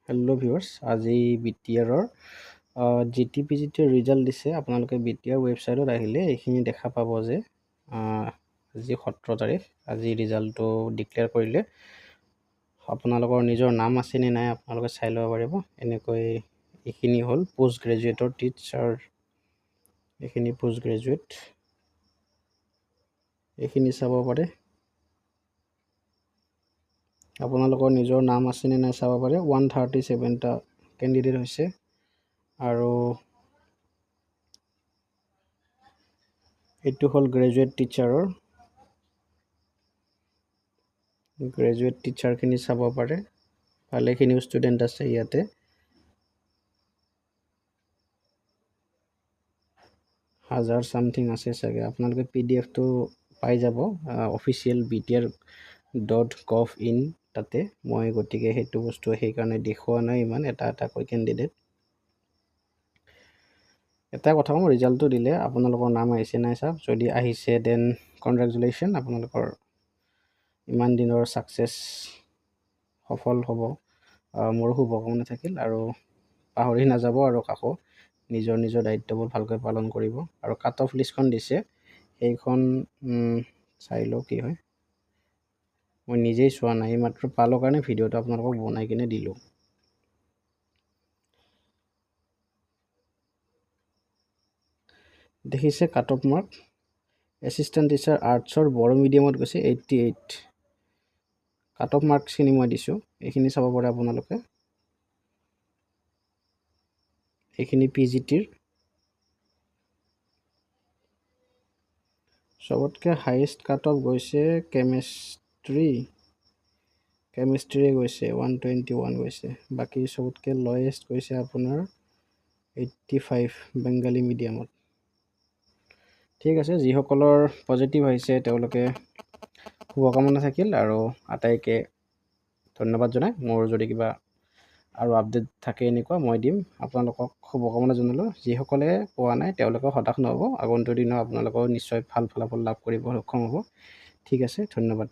Hello' viewers, আজি BTRৰ GTPGT result দিছে। আপোনালোকে BTR ৱেবছাইটত আহিলে এইখিনি দেখা পাব যে আজি 17 তাৰিখ, আজি ৰিজাল্টটো ডিক্লেয়াৰ কৰিলে। আপোনালোকৰ নিজৰ নাম আছে নে নাই আপোনালোকে চাই ল'ব পাৰিব। এনেকৈ এইখিনি হ'ল পোষ্ট গ্ৰেজুৱেটৰ টিচাৰ, এইখিনি পোষ্ট গ্ৰেজুৱেট, এইখিনি চাব পাৰে। আপোনালোকৰ নিজৰ নাম আছে নে নাই চাব পাৰে। 137টা কেণ্ডিডেট হৈছে আৰু এইটো হ'ল গ্ৰেজুৱেট টিচাৰৰ। গ্ৰেজুৱেট টিচাৰখিনি চাব পাৰে, ভালেখিনি ষ্টুডেণ্ট আছে ইয়াতে। 1000 চামথিং আছে চাগে। আপোনালোকে PDF-টো পাই যাব অফিচিয়েল BTR.gov.in তাতে। মই গতিকে সেইটো বস্তু সেইকাৰণে দেখুওৱা নাই ইমান এটা এটাকৈ কেণ্ডিডেট। এটা কথা ক'ম, ৰিজাল্টটো দিলে আপোনালোকৰ নাম আহিছে নাই চাওক। যদি আহিছে দেন কনগ্ৰেচুলেশ্যন, আপোনালোকৰ ইমান দিনৰ ছাকচেছ সফল হ'ব। মোৰ শুভকামনা থাকিল আৰু পাহৰি নাযাব আৰু কাকো নিজৰ নিজৰ দায়িত্ববোৰ ভালকৈ পালন কৰিব। আৰু কাট অফ লিষ্টখন দিছে, সেইখন চাই লওঁ কি হয়। মই নিজেই চোৱা নাই, মাত্ৰ পালোঁ কাৰণে ভিডিঅ'টো আপোনালোকক বনাই কিনে দিলোঁ। দেখিছে cut off mark. Assistant teacher আৰ্টছৰ বড়ো মিডিয়ামত গৈছে 88। কাট অফ মাৰ্কছখিনি মই দিছোঁ, এইখিনি চাব পাৰে আপোনালোকে। এইখিনি PGT-ৰ চবতকৈ হায়েষ্ট কাট অফ গৈছে কেমেষ্ট্ৰিয়ে গৈছে 121 গৈছে। বাকী চবতকৈ লয়েষ্ট গৈছে আপোনাৰ 85 বেংগালী মিডিয়ামত। ঠিক আছে, যিসকলৰ পজিটিভ আহিছে তেওঁলোকে শুভকামনা থাকিল আৰু আটাইকে ধন্যবাদ জনাই। মোৰ যদি কিবা আৰু আপডেট থাকে এনেকুৱা মই দিম। আপোনালোকক শুভকামনা জনালোঁ। যিসকলে পোৱা নাই তেওঁলোকে হতাশ নহ'ব, আগন্তুক দিনত আপোনালোকেও নিশ্চয় ভাল ফলাফল লাভ কৰিব সক্ষম হ'ব। ঠিক আছে, ধন্যবাদ।